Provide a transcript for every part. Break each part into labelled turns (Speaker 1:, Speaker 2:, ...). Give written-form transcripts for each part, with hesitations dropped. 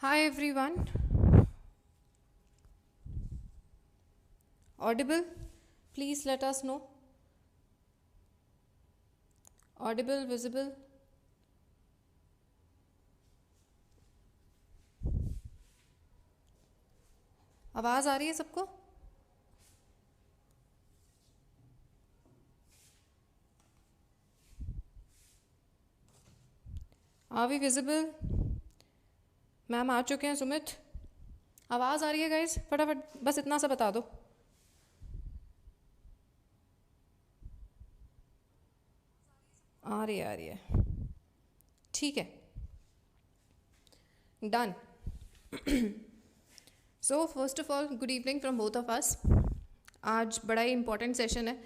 Speaker 1: Hi everyone. Audible? Please let us know. Audible, visible? आवाज़ आ रही है सबको? Are we visible? मैम आ चुके हैं सुमित? आवाज़ आ रही है गाइस? फटाफट बस इतना सा बता दो. आ रही है. ठीक है. Done. So first of all, good evening from both of us. आज बड़ा ही इम्पोर्टेंट सेशन है.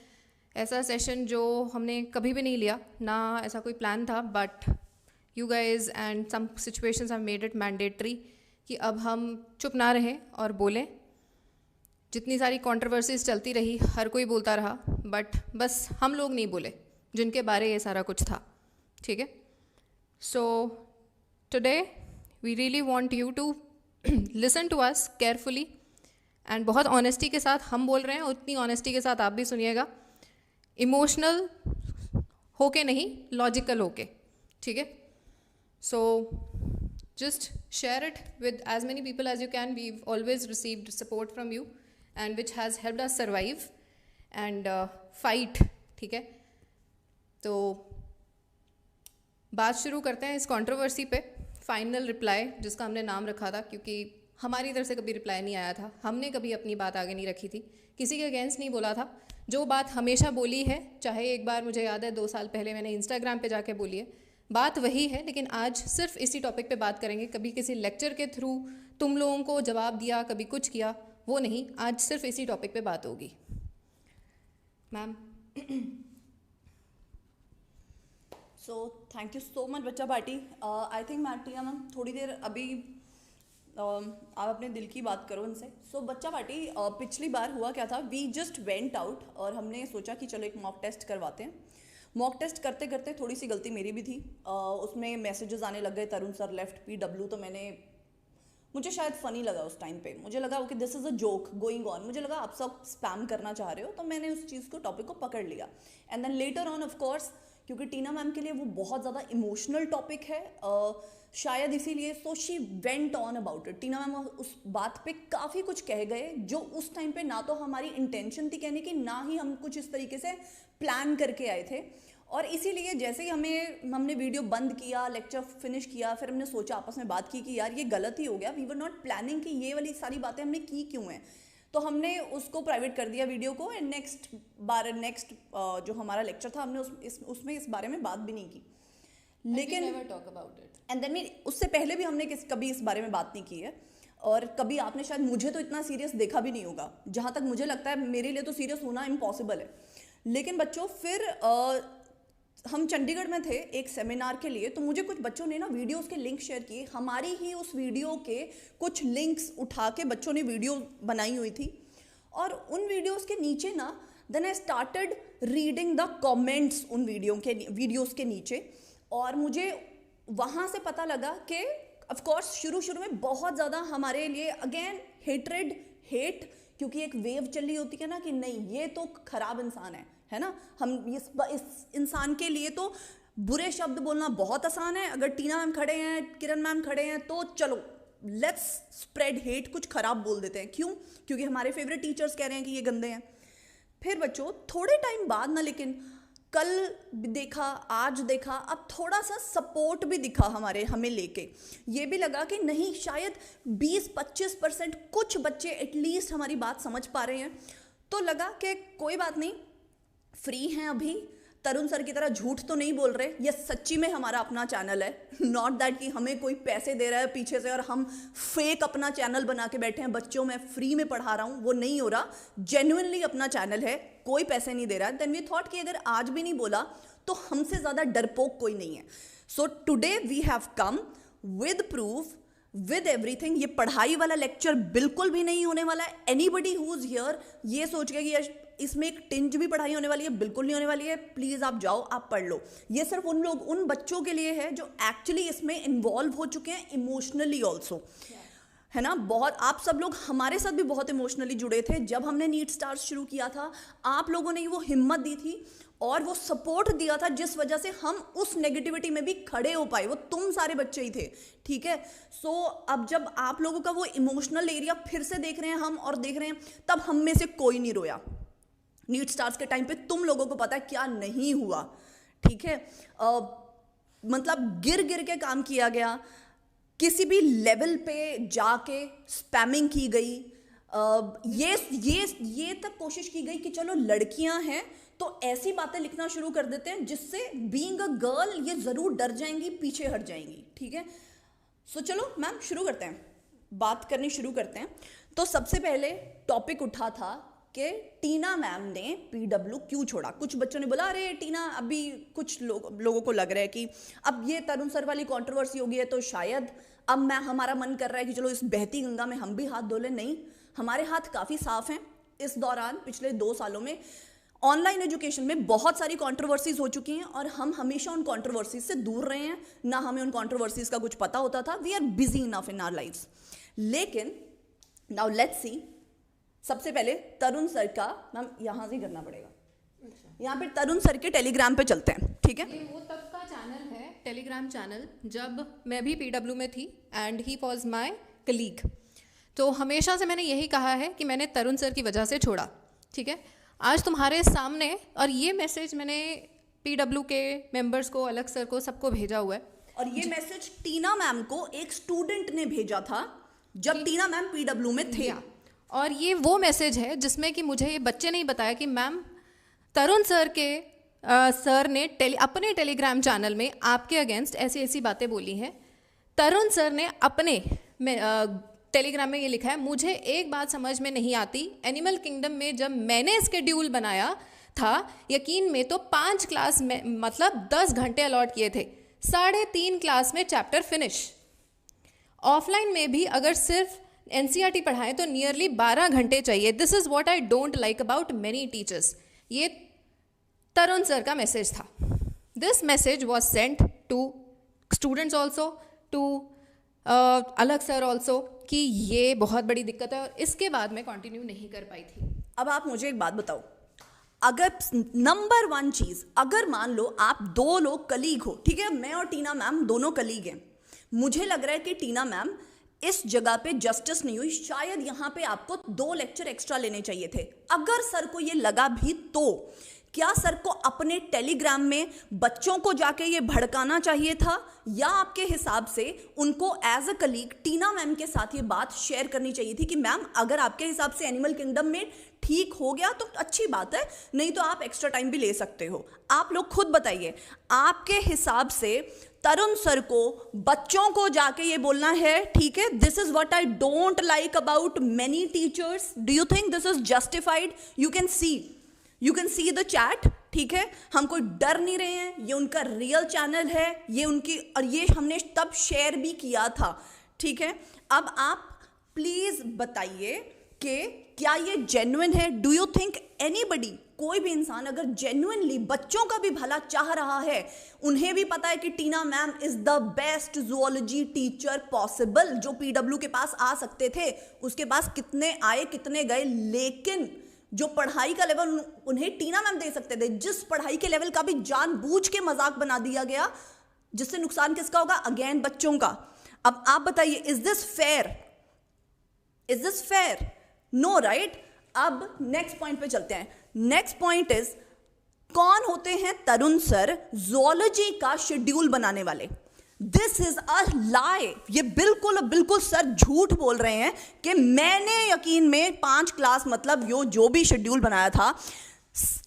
Speaker 1: ऐसा सेशन जो हमने कभी भी नहीं लिया, ना ऐसा कोई प्लान था, but you guys and some situations have made it mandatory कि अब हम चुप ना रहें और बोलें. जितनी सारी कंट्रोवर्सीज चलती रही, हर कोई बोलता रहा, बट बस हम लोग नहीं बोले जिनके बारे ये सारा कुछ था. ठीक है. So today we really want you to listen to us carefully and बहुत ऑनेस्टी के साथ हम बोल रहे हैं, उतनी ऑनेस्टी के साथ आप भी सुनिएगा. इमोशनल होके नहीं, लॉजिकल होके. ठीक है. So just share it with as many people as you can. We've always received support from you and which has helped us survive and fight. ठीक है. तो बात शुरू करते हैं इस कंट्रोवर्सी पे. फाइनल रिप्लाई जिसका हमने नाम रखा था, क्योंकि हमारी तरफ से कभी रिप्लाई नहीं आया था, हमने कभी अपनी बात आगे नहीं रखी थी, किसी के अगेंस्ट नहीं बोला था. जो बात हमेशा बोली है, चाहे एक बार मुझे याद है 2 साल पहले मैंने इंस्टाग्राम पे जाके बोली है, बात वही है. लेकिन आज सिर्फ इसी टॉपिक पे बात करेंगे. कभी किसी लेक्चर के थ्रू तुम लोगों को जवाब दिया, कभी कुछ किया, वो नहीं. आज सिर्फ इसी टॉपिक पे बात होगी. Ma'am.
Speaker 2: So thank you so much बच्चा पार्टी. आई थिंक मैटिया मैम थोड़ी देर अभी आप अपने दिल की बात करो उनसे. सो बच्चा पार्टी, पिछली बार हुआ क्या था, वी जस्ट वेंट आउट और हमने सोचा कि चलो एक मॉक टेस्ट करवाते हैं. मॉक टेस्ट करते करते थोड़ी सी गलती मेरी भी थी. उसमें मैसेजेस आने लग गए, तरुण सर लेफ्ट PW. तो मुझे शायद फ़नी लगा उस टाइम पे. मुझे लगा okay this is a joke going on. मुझे लगा आप सब स्पैम करना चाह रहे हो, तो मैंने उस चीज़ को टॉपिक को पकड़ लिया. And then later on of course, क्योंकि टीना मैम के लिए वो बहुत ज़्यादा इमोशनल टॉपिक है, शायद इसीलिए so she went on about it. Tina ma'am उस बात पे काफ़ी कुछ कह गए जो उस टाइम पे ना तो हमारी इंटेंशन थी कहने की, ना ही हम कुछ इस तरीके से प्लान करके आए थे. और इसीलिए जैसे ही हमने वीडियो बंद किया, लेक्चर फिनिश किया, फिर हमने सोचा, आपस में बात की कि यार ये गलत ही हो गया. वी वर नॉट प्लानिंग कि ये वाली सारी बातें हमने की क्यों हैं. तो हमने उसको प्राइवेट कर दिया वीडियो को. एंड नेक्स्ट जो हमारा लेक्चर था, हमने उसमें इस बारे में बात भी नहीं की. लेकिन एंड देन उससे पहले भी हमने कभी इस बारे में बात नहीं की है. और कभी आपने शायद मुझे तो इतना सीरियस देखा भी नहीं होगा. जहाँ तक मुझे लगता है मेरे लिए तो सीरियस होना इम्पॉसिबल है. लेकिन बच्चों, फिर हम चंडीगढ़ में थे एक सेमिनार के लिए, तो मुझे कुछ बच्चों ने ना वीडियोस के लिंक शेयर किए. हमारी ही उस वीडियो के कुछ लिंक्स उठा के बच्चों ने वीडियो बनाई हुई थी. और उन वीडियोस के नीचे ना, then I started reading the comments उन वीडियोस के नीचे. और मुझे वहाँ से पता लगा कि ऑफ कोर्स शुरू में बहुत ज़्यादा हमारे लिए अगेन हेट, क्योंकि एक वेव चली होती है ना कि नहीं ये तो खराब इंसान है ना. हम इस इंसान के लिए तो बुरे शब्द बोलना बहुत आसान है. अगर टीना मैम खड़े हैं, किरण मैम खड़े हैं, तो चलो लेट्स स्प्रेड हेट, कुछ खराब बोल देते हैं. क्यों? क्योंकि हमारे फेवरेट टीचर्स कह रहे हैं कि ये गंदे हैं. फिर बच्चों थोड़े टाइम बाद ना, लेकिन कल देखा, आज देखा, अब थोड़ा सा सपोर्ट भी दिखा हमें लेके. ये भी लगा कि नहीं, शायद 20-25% कुछ बच्चे एटलीस्ट हमारी बात समझ पा रहे हैं. तो लगा कि कोई बात नहीं, फ्री हैं अभी, तरुण सर की तरह झूठ तो नहीं बोल रहे. ये सच्ची में हमारा अपना चैनल है, नॉट दैट कि हमें कोई पैसे दे रहा है पीछे से और हम फेक अपना चैनल बना के बैठे हैं, बच्चों में फ्री में पढ़ा रहा हूँ, वो नहीं हो रहा. जेन्युइनली अपना चैनल है, कोई पैसे नहीं दे रहा है. देन वी थॉट कि अगर आज भी नहीं बोला तो हमसे ज़्यादा डरपोक कोई नहीं है. So today we have come with proof, with everything. ये पढ़ाई वाला लेक्चर बिल्कुल भी नहीं होने वाला है. एनीबडी हु इज हियर ये सोच के कि इसमें एक टिंज भी पढ़ाई होने वाली है, बिल्कुल नहीं होने वाली है। प्लीज आप जाओ, आप पढ़ लो। ये सिर्फ उन बच्चों के लिए है जो एक्चुअली इसमें इन्वॉल्व हो चुके हैं इमोशनली ऑल्सो, है ना। बहुत आप सब लोग हमारे साथ भी बहुत इमोशनली जुड़े थे जब हमने नीट स्टार्स शुरू किया था। आप लोगों ने वो हिम्मत दी थी और वो सपोर्ट दिया था जिस वजह से हम उस नेगेटिविटी में भी खड़े हो पाए। वो तुम सारे बच्चे ही थे, ठीक है। सो अब जब आप लोगों का वो इमोशनल एरिया फिर से देख रहे हैं हम और देख रहे हैं, तब हम में से कोई नहीं रोया। नीट स्टार्स के टाइम पे तुम लोगों को पता है क्या नहीं हुआ, ठीक है। मतलब गिर गिर के काम किया गया, किसी भी लेवल पे जाके स्पैमिंग की गई। ये तक कोशिश की गई कि चलो लड़कियां हैं तो ऐसी बातें लिखना शुरू कर देते हैं जिससे बीइंग अ गर्ल ये जरूर डर जाएंगी, पीछे हट जाएंगी, ठीक है। सो चलो मैम शुरू करते हैं, बात करनी शुरू करते हैं। तो सबसे पहले टॉपिक उठा था कि टीना मैम ने पीडब्ल्यू क्यों छोड़ा। कुछ बच्चों ने बोला अरे टीना, अभी कुछ लोगों को लग रहा है कि अब ये तरुण सर वाली कंट्रोवर्सी हो गई है तो शायद अब हमारा मन कर रहा है कि चलो इस बहती गंगा में हम भी हाथ धो लें। नहीं, हमारे हाथ काफ़ी साफ हैं। इस दौरान पिछले 2 सालों में ऑनलाइन एजुकेशन में बहुत सारी कंट्रोवर्सीज हो चुकी हैं और हम हमेशा उन कंट्रोवर्सीज से दूर रहे हैं, ना हमें उन कंट्रोवर्सीज का कुछ पता होता था। We are busy enough in our lives. लेकिन नाउ लेट्स सी, सबसे पहले तरुण सर का, मैम यहाँ से करना पड़ेगा, यहाँ पे तरुण सर के टेलीग्राम पे चलते हैं, ठीक है।
Speaker 1: ये वो तब का चैनल है, टेलीग्राम चैनल, जब मैं भी पीडब्ल्यू में थी and he was my colleague. तो हमेशा से मैंने यही कहा है कि मैंने तरुण सर की वजह से छोड़ा, ठीक है। आज तुम्हारे सामने, और ये मैसेज मैंने पीडब्ल्यू के मेंबर्स को, अलग सर को, सबको भेजा हुआ है।
Speaker 2: और ये मैसेज टीना मैम को एक स्टूडेंट ने भेजा था जब टीना मैम पीडब्ल्यू में थे।
Speaker 1: और ये वो मैसेज है जिसमें कि मुझे ये बच्चे ने ही बताया कि मैम तरुण सर के सर ने अपने टेलीग्राम चैनल में आपके अगेंस्ट ऐसी ऐसी बातें बोली हैं। तरुण सर ने अपने टेलीग्राम में ये लिखा है, मुझे एक बात समझ में नहीं आती, एनिमल किंगडम में जब मैंने स्केड्यूल बनाया था यकीन में तो 5 क्लास में मतलब 10 घंटे अलॉट किए थे, 3.5 क्लास में चैप्टर फिनिश। ऑफलाइन में भी अगर सिर्फ एनसीईआरटी पढ़ाएं तो नियरली 12 घंटे चाहिए। This is what I don't like about many teachers. ये तरुण सर का मैसेज था। This message was sent to students also, to Alakh sir also, कि ये बहुत बड़ी दिक्कत है। और इसके बाद मैं कंटिन्यू नहीं कर पाई थी।
Speaker 2: अब आप मुझे एक बात बताओ, अगर नंबर 1 चीज, अगर मान लो आप 2 लोग कलीग हो, ठीक है, मैं और टीना मैम दोनों कलीग हैं, मुझे लग रहा है कि टीना मैम इस जगह पे जस्टिस नहीं हुई, शायद यहाँ पे आपको 2 लेक्चर एक्स्ट्रा लेने चाहिए थे। अगर सर को ये लगा भी तो क्या सर को अपने टेलीग्राम में बच्चों को जाके ये भड़काना चाहिए था, या आपके हिसाब से उनको as a colleague Tina ma'am के साथ ये बात शेयर करनी चाहिए थी कि मैम अगर आपके हिसाब से एनिमल किंगडम में ठीक हो गया तो अच्छी बात है, नहीं तो आप एक्स्ट्रा टाइम भी ले सकते हो। आप लोग खुद बताइए, आपके हिसाब से तरुण सर को बच्चों को जाके ये बोलना है, ठीक है, this is what I don't like about many teachers, do you think this is justified? You can see the chat, ठीक है। हम कोई डर नहीं रहे हैं, ये उनका रियल चैनल है, ये उनकी, और ये हमने तब शेयर भी किया था, ठीक है। अब आप प्लीज बताइए कि क्या ये जेन्युइन है? डू यू थिंक एनीबडी, कोई भी इंसान अगर जेन्युइनली बच्चों का भी भला चाह रहा है, उन्हें भी पता है कि Tina ma'am is the best zoology teacher possible जो पीडब्ल्यू के पास आ सकते थे, उसके पास कितने आए कितने गए, लेकिन जो पढ़ाई का लेवल उन्हें टीना मैम दे सकते थे, जिस पढ़ाई के लेवल का भी जानबूझ के मजाक बना दिया गया, जिससे नुकसान किसका होगा? अगेन बच्चों का। अब आप बताइए, is this fair? No, right. अब नेक्स्ट पॉइंट पे चलते हैं। नेक्स्ट पॉइंट इज, कौन होते हैं तरुण सर जूलॉजी का शेड्यूल बनाने वाले? This is a lie. ये बिल्कुल सर झूठ बोल रहे हैं कि मैंने यकीन में 5 क्लास मतलब जो भी शेड्यूल बनाया था।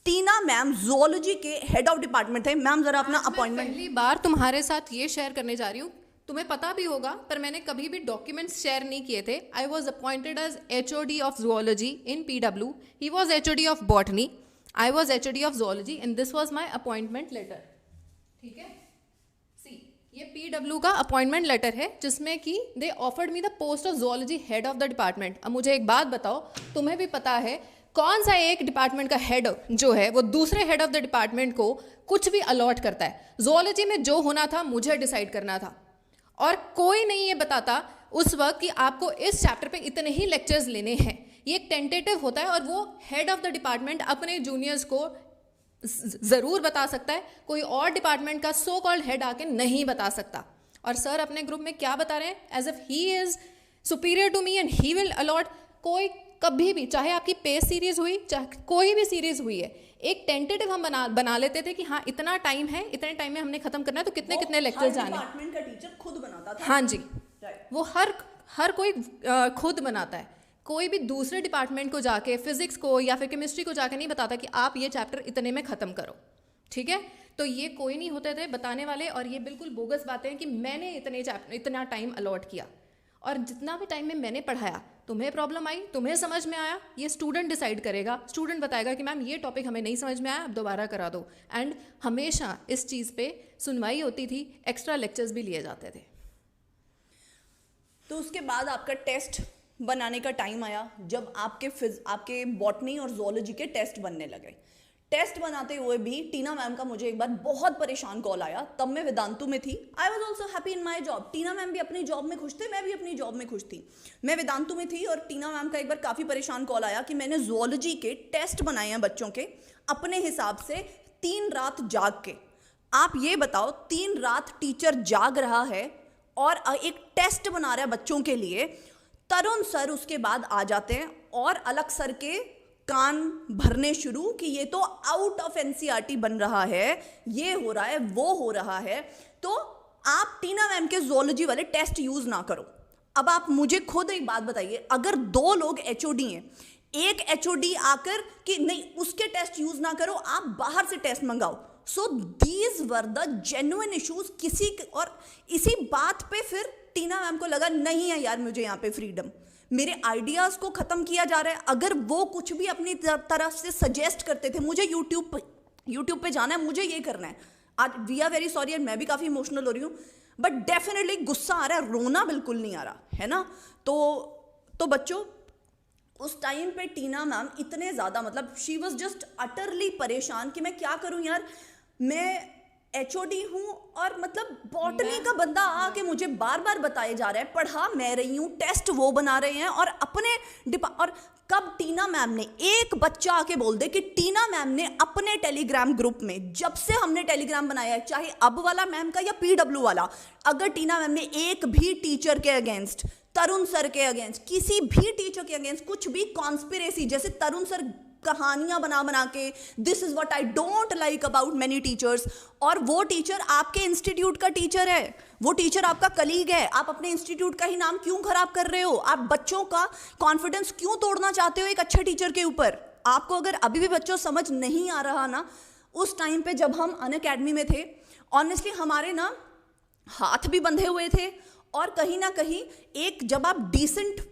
Speaker 2: टीना मैम जूलॉजी के हेड ऑफ डिपार्टमेंट थे। मैम जरा अपना अपॉइंटमेंट।
Speaker 1: पहली बार तुम्हारे साथ ये शेयर करने जा रही हूँ, तुम्हें पता भी होगा, पर मैंने कभी भी डॉक्यूमेंट्स शेयर नहीं किए थे। I was appointed as HOD of zoology in PW, he was HOD of botany, I was HOD of zoology, and this was my appointment letter, ठीक है। ये पीडब्ल्यू का अपॉइंटमेंट लेटर है जिसमें कि they offered me the post of zoology head of the department. अब मुझे एक बात बताओ, तुम्हें भी पता है कौन सा एक डिपार्टमेंट का हेड जो है वो दूसरे हेड ऑफ द डिपार्टमेंट को कुछ भी अलॉट करता है? जूलॉजी में जो होना था मुझे डिसाइड करना था, और कोई नहीं ये बताता उस वक्त कि आपको इस चैप्टर पे इतने ही लेक्चर्स लेने हैं। ये एक टेंटेटिव होता है, और वो हेड ऑफ द डिपार्टमेंट अपने जूनियर्स को ज़रूर बता सकता है, कोई और डिपार्टमेंट का सो कॉल्ड हेड आके नहीं बता सकता। और सर अपने ग्रुप में क्या बता रहे हैं, as if he is superior to me and he will allot. कोई कभी भी, चाहे आपकी पेस सीरीज हुई, चाहे कोई भी सीरीज हुई है, एक टेंटेटिव हम बना लेते थे कि हाँ इतना टाइम है, इतने टाइम में हमने खत्म करना है, तो कितने कितने लेक्चर जाने।
Speaker 2: डिपार्टमेंट का टीचर खुद बनाता था।
Speaker 1: हाँ जी, वो हर कोई खुद बनाता है। कोई भी दूसरे डिपार्टमेंट को जाके, फिजिक्स को या फिर केमिस्ट्री को जाके नहीं बताता कि आप ये चैप्टर इतने में ख़त्म करो, ठीक है। तो ये कोई नहीं होते थे बताने वाले, और ये बिल्कुल बोगस बातें हैं कि मैंने इतना टाइम अलॉट किया, और जितना भी टाइम में मैंने पढ़ाया, तुम्हें प्रॉब्लम आई, तुम्हें समझ में आया, ये स्टूडेंट डिसाइड करेगा। स्टूडेंट बताएगा कि मैम ये टॉपिक हमें नहीं समझ में आया, अब दोबारा करा दो। एंड हमेशा इस चीज़ पे सुनवाई होती थी, एक्स्ट्रा लेक्चर्स भी लिए जाते थे।
Speaker 2: तो उसके बाद आपका टेस्ट बनाने का टाइम आया, जब आपके बॉटनी और जूलॉजी के टेस्ट बनने लगे। टेस्ट बनाते हुए भी टीना मैम का मुझे एक बार बहुत परेशान कॉल आया। तब मैं वेदांतु में थी। I was also happy in my job. Tina ma'am भी अपनी जॉब में खुश थे, मैं भी अपनी जॉब में खुश थी। मैं वेदांतु में थी, और टीना मैम का एक बार काफ़ी परेशान कॉल आया कि मैंने जूलॉजी के टेस्ट बनाए हैं बच्चों के अपने हिसाब से 3 रात जाग के। आप ये बताओ, 3 रात टीचर जाग रहा है और एक टेस्ट बना रहा है बच्चों के लिए। तरुण सर उसके बाद आ जाते हैं और अलग सर के कान भरने शुरू कि ये तो आउट ऑफ एनसीईआरटी बन रहा है, ये हो रहा है, वो हो रहा है, तो आप टीना मैम के जूलॉजी वाले टेस्ट यूज ना करो। अब आप मुझे खुद एक बात बताइए, अगर 2 लोग एचओडी हैं, एक एचओडी आकर कि नहीं उसके टेस्ट यूज ना करो, आप बाहर से टेस्ट मंगाओ। So these were the genuine issues किसी, और इसी बात पे फिर टीना मैम को लगा नहीं है यार, मुझे यहाँ पे फ्रीडम, मेरे आइडियाज़ को ख़त्म किया जा रहा है। अगर वो कुछ भी अपनी तरफ से सजेस्ट करते थे, मुझे यूट्यूब पे जाना है, मुझे ये करना है, आज वी आर वेरी सॉरी, मैं भी काफ़ी इमोशनल हो रही हूँ, बट डेफिनेटली गुस्सा आ रहा है, रोना बिल्कुल नहीं आ रहा है ना। तो बच्चों, उस टाइम पे टीना मैम इतने ज़्यादा, मतलब शी वॉज जस्ट अटरली परेशान कि मैं क्या करूँ यार, मैं एचओडी हूँ और मतलब बॉटनी का बंदा आके मुझे बार बार बताए जा रहा है, पढ़ा मैं रही हूँ, टेस्ट वो बना रहे हैं, और अपने और कब टीना मैम ने, एक बच्चा आके बोल दे कि टीना मैम ने अपने टेलीग्राम ग्रुप में, जब से हमने टेलीग्राम बनाया है, चाहे अब वाला मैम का या पीडब्ल्यू वाला, अगर टीना मैम ने एक भी टीचर के अगेंस्ट, तरुण सर के अगेंस्ट, किसी भी टीचर के अगेंस्ट कुछ भी कॉन्स्पिरेसी, जैसे तरुण सर कहानियां बना के this is what I don't like about many teachers, और वो टीचर आपके इंस्टीट्यूट का टीचर है, वो टीचर आपका कलीग है, आप अपने इंस्टीट्यूट का ही नाम क्यों खराब कर रहे हो? आप बच्चों का कॉन्फिडेंस क्यों तोड़ना चाहते हो एक अच्छे टीचर के ऊपर? आपको अगर अभी भी बच्चों समझ नहीं आ रहा ना, उस टाइम पे जब हम अनअकैडमी में थे, ऑनेस्टली हमारे ना हाथ भी बंधे हुए थे, और कहीं ना कहीं एक, जब आप डिसेंट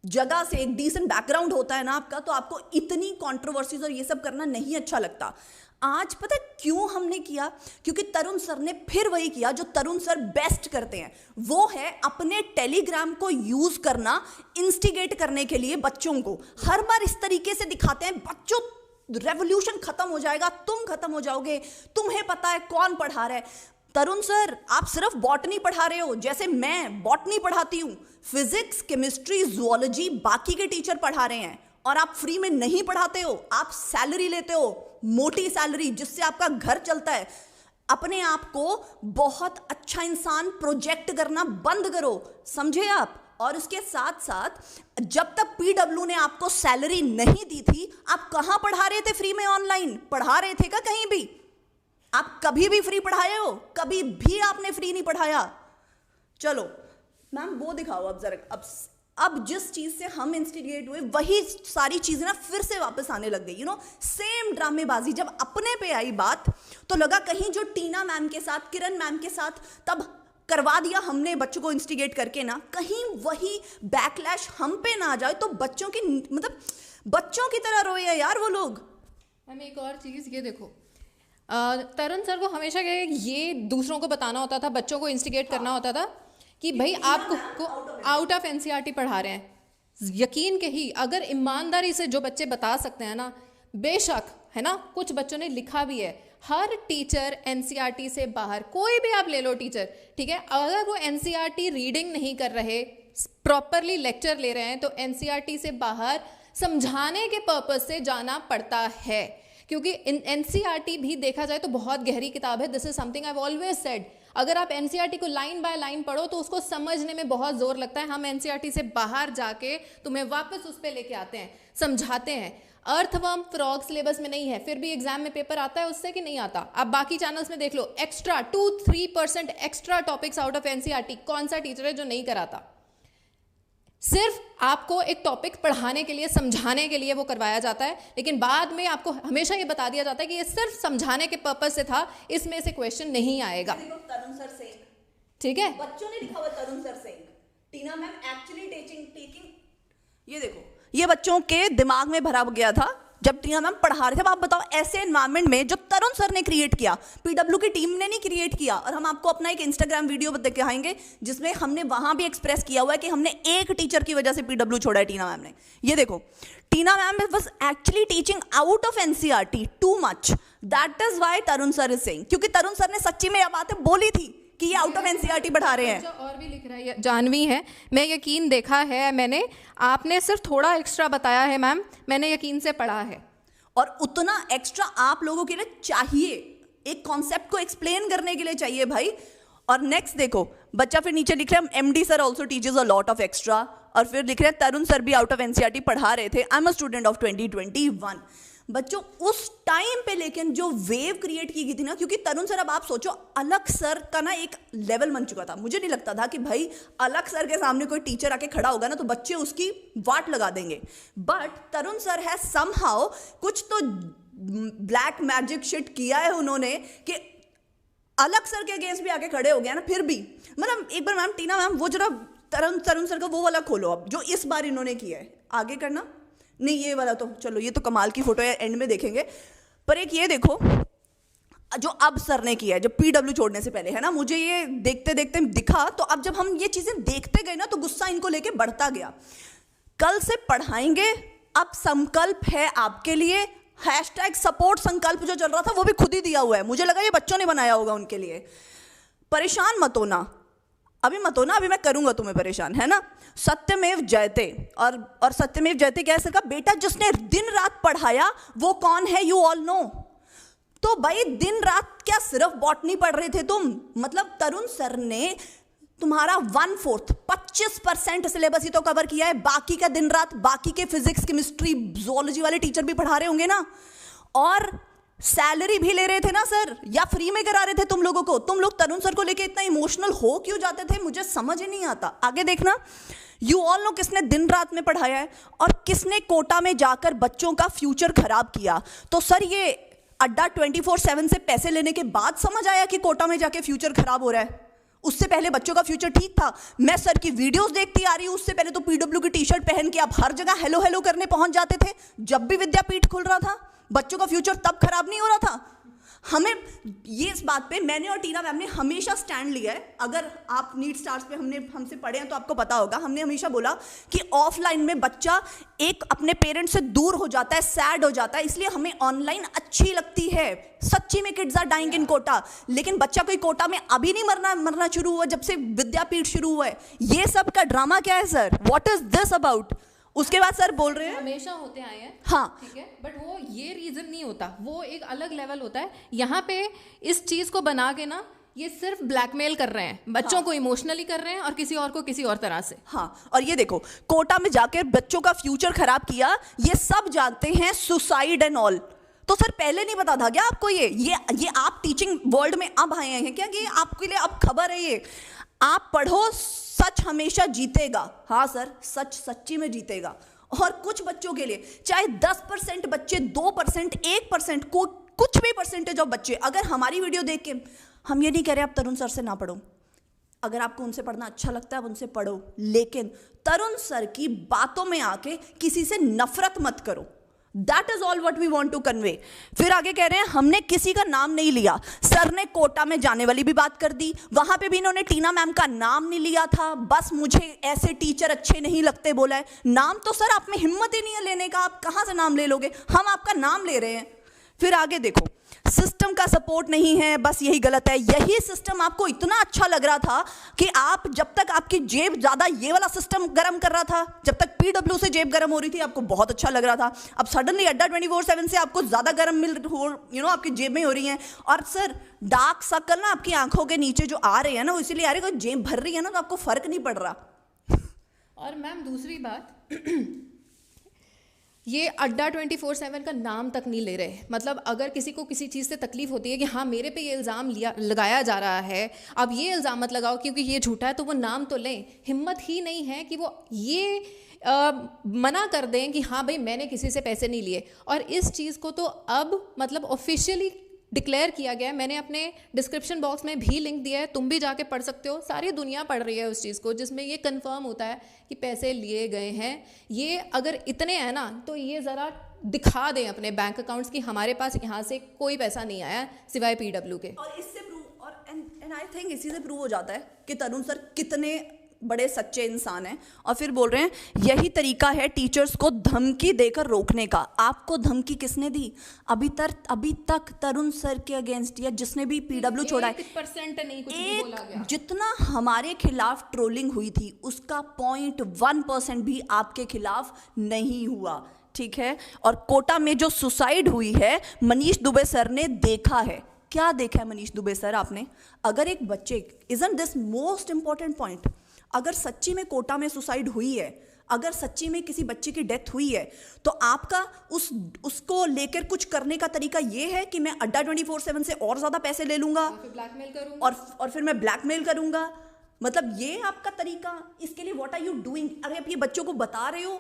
Speaker 2: जगह से, एक डिसेंट बैकग्राउंड होता है ना आपका, तो आपको इतनी कंट्रोवर्सीज और ये सब करना नहीं अच्छा लगता। आज पता है क्यों हमने किया? क्योंकि तरुण सर ने फिर वही किया जो तरुण सर बेस्ट करते हैं, वो है अपने टेलीग्राम को यूज करना इंस्टिगेट करने के लिए बच्चों को। हर बार इस तरीके से दिखाते हैं, बच्चों रेवोल्यूशन खत्म हो जाएगा, तुम खत्म हो जाओगे, तुम्हें पता है कौन पढ़ा रहा है। तरुण सर, आप सिर्फ बॉटनी पढ़ा रहे हो, जैसे मैं बॉटनी पढ़ाती हूँ, फिजिक्स, केमिस्ट्री, जूलॉजी बाकी के टीचर पढ़ा रहे हैं, और आप फ्री में नहीं पढ़ाते हो, आप सैलरी लेते हो, मोटी सैलरी जिससे आपका घर चलता है। अपने आप को बहुत अच्छा इंसान प्रोजेक्ट करना बंद करो, समझे आप? और उसके साथ साथ जब तक पीडब्ल्यू ने आपको सैलरी नहीं दी थी, आप कहाँ पढ़ा रहे थे? फ्री में ऑनलाइन पढ़ा रहे थे क्या कहीं भी? आप कभी भी फ्री पढ़ाए हो? कभी भी आपने फ्री नहीं पढ़ाया। चलो मैम वो दिखाओ अब जरा, अब जिस चीज से हम इंस्टिगेट हुए वही सारी चीजें ना फिर से वापस आने लग गई, यू नो, सेम ड्रामेबाजी। जब अपने पे आई बात तो लगा कहीं जो टीना मैम के साथ, किरण मैम के साथ तब करवा दिया हमने बच्चों को इंस्टिगेट करके ना, कहीं वही बैकलैश हम पे ना आ जाए, तो बच्चों की, मतलब बच्चों की तरह रोए यार वो लोग।
Speaker 1: मैम एक और चीज़ ये देखो, तरुण सर को हमेशा ये दूसरों को बताना होता था, बच्चों को इंस्टिगेट करना होता था कि भाई आपको आउट ऑफ एनसीईआरटी पढ़ा रहे हैं। यकीन के ही अगर ईमानदारी से जो बच्चे बता सकते हैं ना, बेशक है ना, कुछ बच्चों ने लिखा भी है, हर टीचर एनसीईआरटी से बाहर, कोई भी आप ले लो टीचर, ठीक है, अगर वो एनसीईआरटी रीडिंग नहीं कर रहे, प्रॉपरली लेक्चर ले रहे हैं, तो एनसीईआरटी से बाहर समझाने के पर्पस से जाना पड़ता है, क्योंकि एनसीईआरटी भी देखा जाए तो बहुत गहरी किताब है। This is something I have always said, अगर आप एनसीईआरटी को लाइन बाय लाइन पढ़ो तो उसको समझने में बहुत जोर लगता है। हम एनसीईआरटी से बाहर जाके तुम्हें वापस उस पर लेके आते हैं, समझाते हैं। अर्थवर्म फ्रॉग सिलेबस में नहीं है, फिर भी एग्जाम में पेपर आता है उससे कि नहीं आता। आप बाकी चैनल्स में देख लो, extra 2-3% extra topics out of NCERT, कौन सा टीचर है जो नहीं कराता? सिर्फ आपको एक टॉपिक पढ़ाने के लिए, समझाने के लिए वो करवाया जाता है, लेकिन बाद में आपको हमेशा ये बता दिया जाता है कि ये सिर्फ समझाने के पर्पस से था, इसमें से क्वेश्चन नहीं आएगा।
Speaker 2: तरुण सर सिंह,
Speaker 1: ठीक है,
Speaker 2: बच्चों ने लिखा हुआ तरुण सर सिंह, टीना मैम एक्चुअली टेकिंग, ये देखो ये बच्चों के दिमाग में भरा गया था जब टीना मैम पढ़ा रहे थे। अब आप बताओ, ऐसे एनवायरनमेंट में जो तरुण सर ने क्रिएट किया, पीडब्ल्यू की टीम ने नहीं क्रिएट किया। और हम आपको अपना एक इंस्टाग्राम वीडियो दिखाएंगे जिसमें हमने वहां भी एक्सप्रेस किया हुआ है कि हमने एक टीचर की वजह से पीडब्ल्यू छोड़ा है टीना मैम ने। ये देखो, Tina ma'am was actually teaching out of NCERT too much, that is why Tarun sir is saying, क्योंकि तरुण सर ने सच्ची में यह बातें बोली थी कि ये आउट ऑफ एनसीईआरटी पढ़ा रहे हैं।
Speaker 1: और भी लिख रहा है, जानवी है, मैं यकीन देखा है मैंने, आपने सिर्फ थोड़ा एक्स्ट्रा बताया है मैम, मैंने यकीन से पढ़ा है।
Speaker 2: और उतना एक्स्ट्रा आप लोगों के लिए चाहिए, एक कॉन्सेप्ट को एक्सप्लेन करने के लिए चाहिए भाई। और नेक्स्ट देखो, बच्चा फिर नीचे लिख रहे हैं MD sir also teaches a lot of extra, और फिर लिख रहे हैं तरुण सर भी आउट ऑफ एनसीईआरटी पढ़ा रहे थे, I am a student of 2021। बच्चों उस टाइम पे लेकिन जो वेव क्रिएट की गई थी ना, क्योंकि तरुण सर, अब आप सोचो, अलग सर का ना एक लेवल बन चुका था। मुझे नहीं लगता था कि भाई अलग सर के सामने कोई टीचर आके खड़ा होगा ना तो बच्चे उसकी वाट लगा देंगे, बट तरुण सर है समहाउ कुछ तो ब्लैक मैजिक शिट किया है उन्होंने कि अलग सर के अगेंस्ट भी आके खड़े हो गया ना। फिर भी मतलब एक बार मैम, टीना मैम, वो जरा तरुण सर का वो वाला खोलो अब, जो इस बार इन्होंने किया है, आगे करना नहीं, ये वाला तो चलो, ये तो कमाल की फोटो है, एंड में देखेंगे। पर एक ये देखो जो अब सर ने किया है, जो पीडब्ल्यू छोड़ने से पहले, है ना, मुझे ये देखते देखते दिखा, तो अब जब हम ये चीजें देखते गए ना तो गुस्सा इनको लेके बढ़ता गया। कल से पढ़ाएंगे, अब संकल्प है आपके लिए, हैशटैग सपोर्ट संकल्प जो चल रहा था वो भी खुद ही दिया हुआ है, मुझे लगा ये बच्चों ने बनाया होगा उनके लिए। परेशान मत होना, अभी मत होना, अभी मैं करूंगा तुम्हें परेशान, है ना। सत्यमेव जयते, और सत्यमेव जयते क्या है सर का बेटा, जिसने दिन रात पढ़ाया वो कौन है, यू ऑल नो। तो भाई दिन रात क्या सिर्फ बॉटनी पढ़ रहे थे तुम? मतलब तरुण सर ने तुम्हारा 1/4 25% सिलेबस ही तो कवर किया है, बाकी का दिन रात, बाकी के फिजिक्स केमिस्ट्री जूलॉजी वाले टीचर भी पढ़ा रहे होंगे ना, और सैलरी भी ले रहे थे ना सर, या फ्री में करा रहे थे तुम लोगों को? तुम लोग तरुण सर को लेके इतना इमोशनल हो क्यों जाते थे, मुझे समझ ही नहीं आता। आगे देखना, यू ऑल नो किसने दिन रात में पढ़ाया है और किसने कोटा में जाकर बच्चों का फ्यूचर खराब किया। तो सर ये अड्डा 24/7 से पैसे लेने के बाद समझ आया कि कोटा में जाके फ्यूचर खराब हो रहा है, उससे पहले बच्चों का फ्यूचर ठीक था। मैं सर की वीडियोस देखती आ रही हूं, उससे पहले तो पीडब्ल्यू की टी शर्ट पहन के आप हर जगह हेलो हेलो करने पहुंच जाते थे, जब भी विद्यापीठ खुल रहा था। बच्चों का फ्यूचर तब खराब नहीं हो रहा था। हमें ये, इस बात पे मैंने और टीना मैम ने हमेशा स्टैंड लिया है। अगर आप नीट स्टार्स पे हमसे पढ़े हैं तो आपको पता होगा, हमने हमेशा बोला कि ऑफलाइन में बच्चा एक अपने पेरेंट्स से दूर हो जाता है, सैड हो जाता है, इसलिए हमें ऑनलाइन अच्छी लगती है। सच्ची में kids are dying in Kota, लेकिन बच्चा कोई कोटा में अभी नहीं मरना शुरू हुआ जब से विद्यापीठ शुरू हुआ है। ये सब का ड्रामा क्या है sir? What is this about? उसके बाद सर बोल रहे हैं
Speaker 1: हमेशा होते आए हैं,
Speaker 2: हाँ
Speaker 1: ठीक है, बट वो ये रीजन नहीं होता, वो एक अलग लेवल होता है। यहाँ पे इस चीज को बना के ना ये सिर्फ ब्लैकमेल कर रहे हैं, बच्चों
Speaker 2: हाँ।
Speaker 1: को इमोशनली कर रहे हैं और किसी और को किसी और तरह से।
Speaker 2: हाँ, और ये देखो कोटा में जाकर बच्चों का फ्यूचर खराब किया, ये सब जानते हैं, सुसाइड एंड ऑल। तो सर पहले नहीं पता था क्या आपको? ये आप टीचिंग वर्ल्ड में अब आए हैं क्या कि आपके लिए अब खबर है? ये आप पढ़ो, सच हमेशा जीतेगा। हाँ सर, सच सच्ची में जीतेगा। और कुछ बच्चों के लिए चाहे 10% बच्चे, 2%, 1%, कुछ भी परसेंटेज ऑफ बच्चे, अगर हमारी वीडियो देख के, हम ये नहीं कह रहे आप तरुण सर से ना पढ़ो, अगर आपको उनसे पढ़ना अच्छा लगता है आप उनसे पढ़ो, लेकिन तरुण सर की बातों में आके किसी से नफरत मत करो। That is all what we want to convey. फिर आगे कह रहे हैं हमने किसी का नाम नहीं लिया, सर ने कोटा में जाने वाली भी बात कर दी, वहां पे भी इन्होंने टीना मैम का नाम नहीं लिया था, बस मुझे ऐसे टीचर अच्छे नहीं लगते बोला है। नाम तो सर आप में हिम्मत ही नहीं है लेने का, आप कहां से नाम ले लोगे, हम आपका नाम ले रहे हैं। फिर आगे देखो, सिस्टम का सपोर्ट नहीं है, बस यही गलत है। यही सिस्टम आपको इतना अच्छा लग रहा था कि आप जब तक आपकी जेब ज्यादा, ये वाला सिस्टम गर्म कर रहा था, जब तक पीडब्ल्यू से जेब गर्म हो रही थी आपको बहुत अच्छा लग रहा था। अब सडनली अड्डा 24/7 से आपको ज्यादा गर्म आपकी जेब में हो रही है। और सर डार्क सर्कल ना आपकी आंखों के नीचे जो आ रहे हैं ना, इसलिए आ रहे हैं, जेब भर रही है ना तो आपको फर्क नहीं पड़ रहा।
Speaker 1: और मैम दूसरी बात ये अड्डा 24/7 का नाम तक नहीं ले रहे। मतलब अगर किसी को किसी चीज़ से तकलीफ होती है कि हाँ मेरे पे ये इल्ज़ाम लगाया जा रहा है, अब ये इल्ज़ाम मत लगाओ क्योंकि ये झूठा है, तो वो नाम तो लें। हिम्मत ही नहीं है कि वो ये मना कर दें कि हाँ भाई मैंने किसी से पैसे नहीं लिए। और इस चीज़ को तो अब मतलब ऑफिशियली डिक्लेयर किया गया है। मैंने अपने डिस्क्रिप्शन बॉक्स में भी लिंक दिया है, तुम भी जाके पढ़ सकते हो। सारी दुनिया पढ़ रही है उस चीज़ को, जिसमें ये कंफर्म होता है कि पैसे लिए गए हैं। ये अगर इतने हैं ना तो ये ज़रा दिखा दें अपने बैंक अकाउंट्स कि हमारे पास यहाँ से कोई पैसा नहीं आया सिवाय पीडब्ल्यू के।
Speaker 2: और इससे प्रूव और एंड आई थिंक इसी से प्रूव हो जाता है कि तरुण सर कितने बड़े सच्चे इंसान हैं। और फिर बोल रहे हैं यही तरीका है टीचर्स को धमकी देकर रोकने का। आपको धमकी किसने दी? अभी तक तरुण सर के अगेंस्ट या जिसने भी पीडब्ल्यू छोड़ा है
Speaker 1: 1% नहीं कुछ भी बोला गया।
Speaker 2: जितना हमारे खिलाफ ट्रोलिंग हुई थी उसका 0.1% भी आपके खिलाफ नहीं हुआ, ठीक है। और कोटा में जो सुसाइड हुई है मनीष दुबे सर ने देखा है। क्या देखा है मनीष दुबे सर आपने? अगर एक बच्चे, isn't this most important point, अगर सच्ची में कोटा में सुसाइड हुई है, अगर सच्ची में किसी बच्चे की डेथ हुई है, तो आपका उसको लेकर कुछ करने का तरीका ये है कि मैं अड्डा 24/7 से और ज्यादा पैसे ले लूंगा
Speaker 1: ब्लैकमेल करूंगा
Speaker 2: और फिर मैं ब्लैकमेल करूंगा। मतलब ये आपका तरीका? इसके लिए व्हाट आर यू डूइंग? अरे आप ये बच्चों को बता रहे हो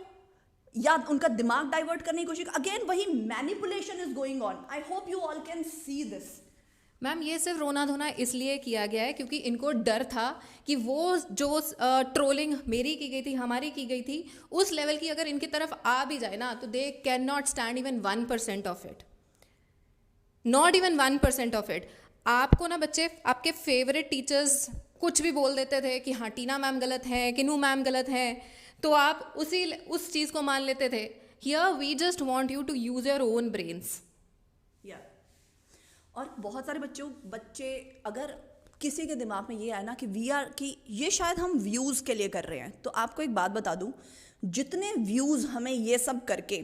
Speaker 2: या उनका दिमाग डाइवर्ट करने की कोशिश? अगेन वही manipulation is going on. I hope you all can see this.
Speaker 1: Ma'am ये सिर्फ रोना धोना इसलिए किया गया है क्योंकि इनको डर था कि वो जो ट्रोलिंग मेरी की गई थी, हमारी की गई थी, उस लेवल की अगर इनकी तरफ आ भी जाए ना तो they can not stand even 1% of it, not even 1% of it. आपको ना बच्चे आपके फेवरेट टीचर्स कुछ भी बोल देते थे कि हाँ टीना मैम गलत है, किनू मैम गलत है, तो आप उस चीज़ को मान लेते थे। Here we just want you to use your own brains.
Speaker 2: और बहुत सारे बच्चे अगर किसी के दिमाग में ये आया ना कि ये शायद हम व्यूज़ के लिए कर रहे हैं, तो आपको एक बात बता दूं, जितने व्यूज़ हमें ये सब करके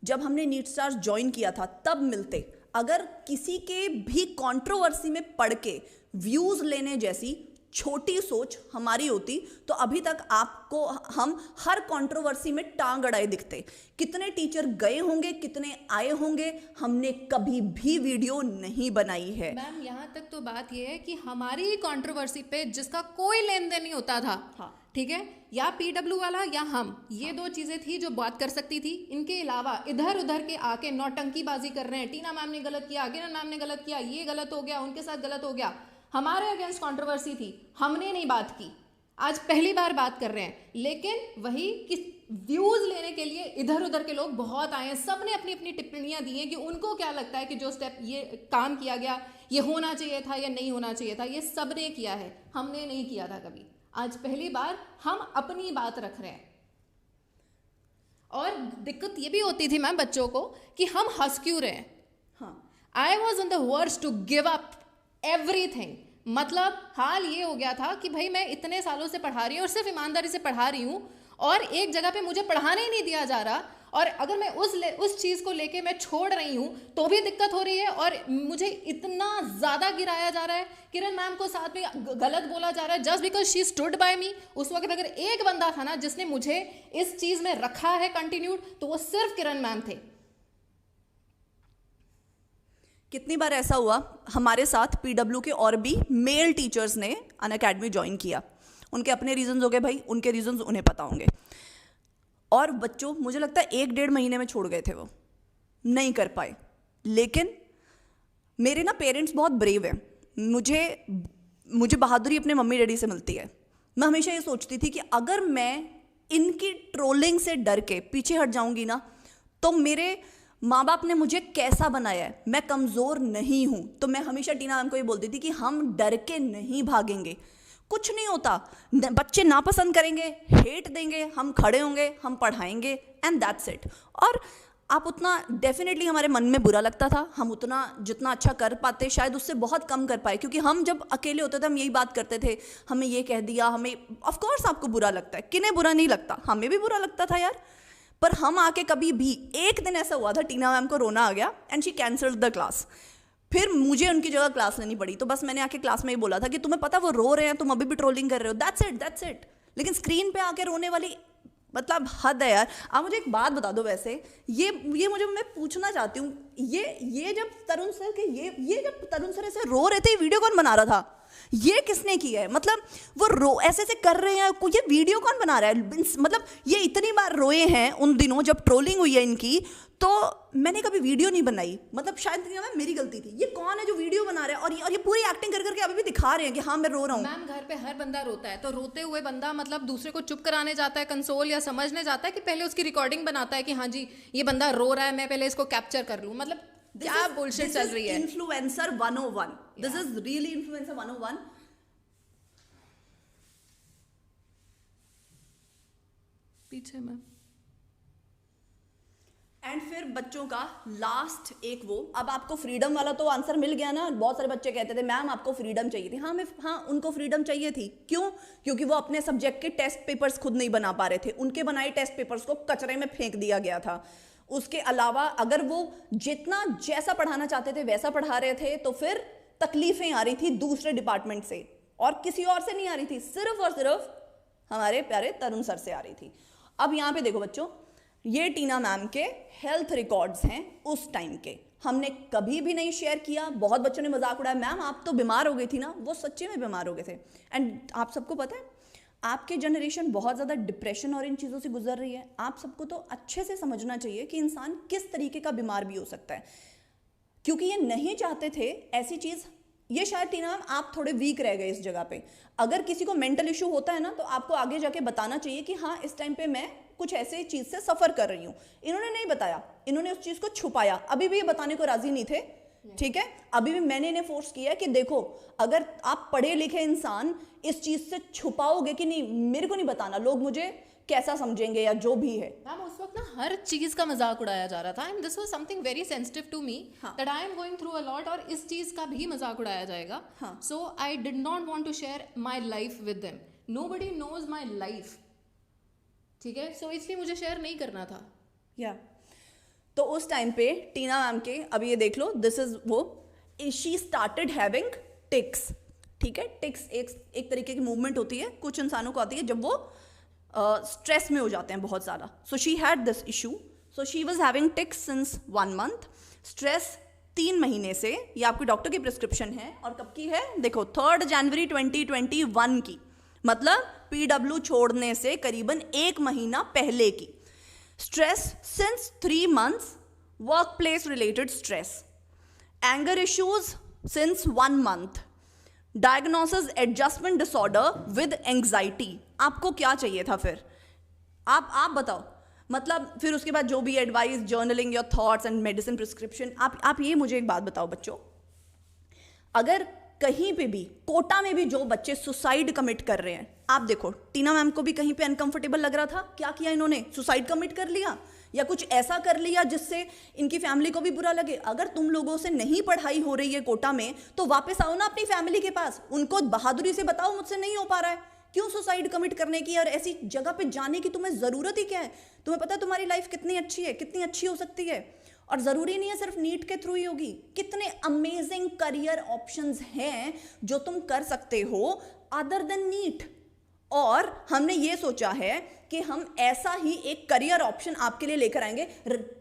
Speaker 2: जब हमने नीट स्टार्स ज्वाइन किया था तब मिलते, अगर किसी के भी कंट्रोवर्सी में पढ़ के व्यूज़ लेने जैसी छोटी सोच हमारी होती तो अभी तक आपको हम हर कंट्रोवर्सी में टांग अड़ाए दिखते। कितने टीचर गए होंगे, कितने आए होंगे, हमने कभी भी वीडियो नहीं बनाई है।
Speaker 1: मैम यहाँ तक तो बात यह है कि हमारी कंट्रोवर्सी पे जिसका कोई लेन देन नहीं होता था,
Speaker 2: हाँ
Speaker 1: ठीक है, या पीडब्ल्यू वाला या हम, ये दो चीजें थी जो बात कर सकती थी। इनके अलावा इधर उधर के आके नौटंकीबाजी कर रहे हैं, टीना मैम ने गलत किया, किरण मैम ने गलत किया, ये गलत हो गया, उनके साथ गलत हो गया। हमारे अगेंस्ट कंट्रोवर्सी थी, हमने नहीं बात की, आज पहली बार बात कर रहे हैं। लेकिन वही कि व्यूज लेने के लिए इधर उधर के लोग बहुत आए हैं, सब ने अपनी अपनी टिप्पणियां दी हैं कि उनको क्या लगता है कि जो स्टेप ये काम किया गया ये होना चाहिए था या नहीं होना चाहिए था। ये सब ने किया है, हमने नहीं किया था कभी। आज पहली बार हम अपनी बात रख रहे हैं। और दिक्कत ये भी होती थी मैम बच्चों को कि हम हंस क्यों रहे हैं। I was on the worst to give up everything. मतलब हाल ये हो गया था कि भाई मैं इतने सालों से पढ़ा रही हूँ और सिर्फ ईमानदारी से पढ़ा रही हूँ और एक जगह पे मुझे पढ़ाने ही नहीं दिया जा रहा, और अगर मैं उस चीज़ को लेके मैं छोड़ रही हूँ तो भी दिक्कत हो रही है और मुझे इतना ज़्यादा गिराया जा रहा है। किरण मैम को साथ में गलत बोला जा रहा है just because she stood by me. उस वक्त अगर एक बंदा था ना जिसने मुझे इस चीज़ में रखा है कंटिन्यूड, तो वो सिर्फ किरण मैम थे।
Speaker 2: कितनी बार ऐसा हुआ हमारे साथ पीडब्ल्यू के और भी मेल टीचर्स ने अनअकैडमी ज्वाइन किया, उनके अपने रीजंस हो गए भाई, उनके रीजंस उन्हें पता होंगे, और बच्चों मुझे लगता है 1-1.5 महीने में छोड़ गए थे, वो नहीं कर पाए। लेकिन मेरे ना पेरेंट्स बहुत ब्रेव हैं, मुझे बहादुरी अपने मम्मी डैडी से मिलती है। मैं हमेशा ये सोचती थी कि अगर मैं इनकी ट्रोलिंग से डर के पीछे हट जाऊंगी ना तो मेरे माँ बाप ने मुझे कैसा बनाया है, मैं कमज़ोर नहीं हूँ। तो मैं हमेशा टीना मैम को ये बोलती थी कि हम डर के नहीं भागेंगे, कुछ नहीं होता, बच्चे नापसंद करेंगे, हेट देंगे, हम खड़े होंगे, हम पढ़ाएंगे, एंड दैट्स इट। और आप उतना डेफिनेटली हमारे मन में बुरा लगता था, हम उतना जितना अच्छा कर पाते शायद उससे बहुत कम कर पाए, क्योंकि हम जब अकेले होते थे हम यही बात करते थे, हमें ये कह दिया, हमें, ऑफ कोर्स आपको बुरा लगता है, किन्हें बुरा नहीं लगता, हमें भी बुरा लगता था यार। पर हम आके कभी भी, एक दिन ऐसा हुआ था टीना मैम को रोना आ गया and she cancelled the class, फिर मुझे उनकी जगह क्लास लेनी पड़ी। तो बस मैंने आके क्लास में ही बोला था कि तुम्हें पता वो रो रहे हैं, तुम अभी भी ट्रोलिंग कर रहे हो, दैट्स इट। लेकिन स्क्रीन पे आके रोने वाली, मतलब हद है यार। आप मुझे एक बात बता दो, वैसे ये मुझे, मैं पूछना चाहती हूँ, ये जब तरुण सर के ये जब तरुण सर ऐसे रो रहे थे, ये वीडियो कौन बना रहा था? ये किसने किया है? मतलब वो ऐसे ऐसे कर रहे हैं, ये वीडियो कौन बना रहा है? मतलब ये इतनी बार रोए हैं उन दिनों जब ट्रोलिंग हुई है इनकी, तो मैंने कभी वीडियो नहीं बनाई। मतलब शायद मेरी गलती थी। ये कौन है जो वीडियो बना रहा है और ये पूरी एक्टिंग कर करके अभी भी दिखा रहे हैं कि हाँ मैं रो रहा हूँ।
Speaker 1: मैम घर पे हर बंदा रोता है, तो रोते हुए बंदा मतलब दूसरे को चुप कराने जाता है, कंसोल या समझने जाता है, कि पहले उसकी रिकॉर्डिंग बनाता है कि हाँ जी ये बंदा रो रहा है, मैं पहले इसको कैप्चर कर लूँ। मतलब क्या बुलशिट चल रही है।
Speaker 2: Influencer 101, this is really influencer 101।
Speaker 1: पीछे मैम।
Speaker 2: एंड फिर बच्चों का लास्ट एक वो, अब आपको फ्रीडम वाला तो आंसर मिल गया ना। बहुत सारे बच्चे कहते थे मैम आपको फ्रीडम चाहिए थी। हाँ उनको फ्रीडम चाहिए थी। क्यों? क्योंकि वो अपने सब्जेक्ट के टेस्ट पेपर्स खुद नहीं बना पा रहे थे, उनके बनाए टेस्ट पेपर्स को कचरे में फेंक दिया गया था। उसके अलावा अगर वो जितना जैसा पढ़ाना चाहते थे वैसा पढ़ा रहे थे, तो फिर तकलीफें आ रही थी दूसरे डिपार्टमेंट से, और किसी और से नहीं आ रही थी, सिर्फ और सिर्फ हमारे प्यारे तरुण सर से आ रही थी। अब यहाँ पे देखो बच्चों, ये टीना मैम के हेल्थ रिकॉर्ड्स हैं उस टाइम के, हमने कभी भी नहीं शेयर किया। बहुत बच्चों ने मजाक उड़ाया, मैम आप तो बीमार हो गई थी ना। वो सच्ची में बीमार हो गए थे। एंड आप सबको पता है, आपके जनरेशन बहुत ज़्यादा डिप्रेशन और इन चीज़ों से गुजर रही है। आप सबको तो अच्छे से समझना चाहिए कि इंसान किस तरीके का बीमार भी हो सकता है, क्योंकि ये नहीं चाहते थे ऐसी चीज़। ये शायद टीना मैम आप थोड़े वीक रह गए इस जगह पे। अगर किसी को मेंटल इशू होता है ना, तो आपको आगे जाके बताना चाहिए कि हाँ इस टाइम पे मैं कुछ ऐसे चीज़ से सफ़र कर रही हूँ। इन्होंने नहीं बताया, इन्होंने उस चीज़ को छुपाया। अभी भी ये बताने को राजी नहीं थे, ठीक है। अभी भी मैंने इन्हें फोर्स किया कि देखो, अगर आप पढ़े लिखे इंसान इस चीज़ से छुपाओगे कि नहीं, मेरे को नहीं बताना, लोग मुझे कैसा समझेंगे या जो भी है।
Speaker 1: मैम उस वक्त ना हर चीज का मजाक उड़ाया जा रहा था, and this was something very sensitive to me that I am going through a lot, और इस चीज का भी मजाक उड़ाया जाएगा। So I did not want to share my life with them, nobody knows my life, ठीक है। सो इसलिए मुझे शेयर नहीं करना था।
Speaker 2: या तो उस टाइम पे टीना मैम के, अभी ये देख लो, दिस इज वो, शी स्टार्टेड हैविंग टिक्स, ठीक है। टिक्स एक तरीके की मूवमेंट होती है, कुछ इंसानों को आती है जब वो स्ट्रेस में हो जाते हैं बहुत ज़्यादा। So she had this issue, so she was having tics since 1 month। Stress 3 महीने से, ये आपकी डॉक्टर की प्रिस्क्रिप्शन है, और कब की है देखो, 3 जनवरी 2021 की, मतलब PW छोड़ने से करीबन 1 महीना पहले की। Stress since 3 months, work place related stress, anger issues since 1 month, diagnosis adjustment disorder with anxiety. आपको क्या चाहिए था फिर? आप बताओ। मतलब फिर उसके बाद जो भी advice, journaling your thoughts and medicine prescription. आप ये मुझे एक बात बताओ बच्चों, अगर कहीं पे भी, कोटा में भी जो बच्चे सुसाइड कमिट कर रहे हैं, आप देखो टीना मैम को भी कहीं पे अनकंफर्टेबल लग रहा था, क्या किया इन्होंने? सुसाइड कमिट कर लिया, या कुछ ऐसा कर लिया जिससे इनकी फैमिली को भी बुरा लगे। अगर तुम लोगों से नहीं पढ़ाई हो रही है कोटा में, तो वापस आओ ना अपनी फैमिली के पास, उनको बहादुरी से बताओ मुझसे नहीं हो पा रहा है, क्यों सुसाइड कमिट करने की और ऐसी जगह पे जाने की तुम्हें ज़रूरत ही क्या है? तुम्हें पता है तुम्हारी लाइफ कितनी अच्छी है, कितनी अच्छी हो सकती है। और ज़रूरी नहीं है सिर्फ नीट के थ्रू ही होगी, कितने अमेजिंग करियर ऑप्शंस हैं जो तुम कर सकते हो अदर देन नीट। और हमने ये सोचा है कि हम ऐसा ही एक करियर ऑप्शन आपके लिए लेकर आएंगे,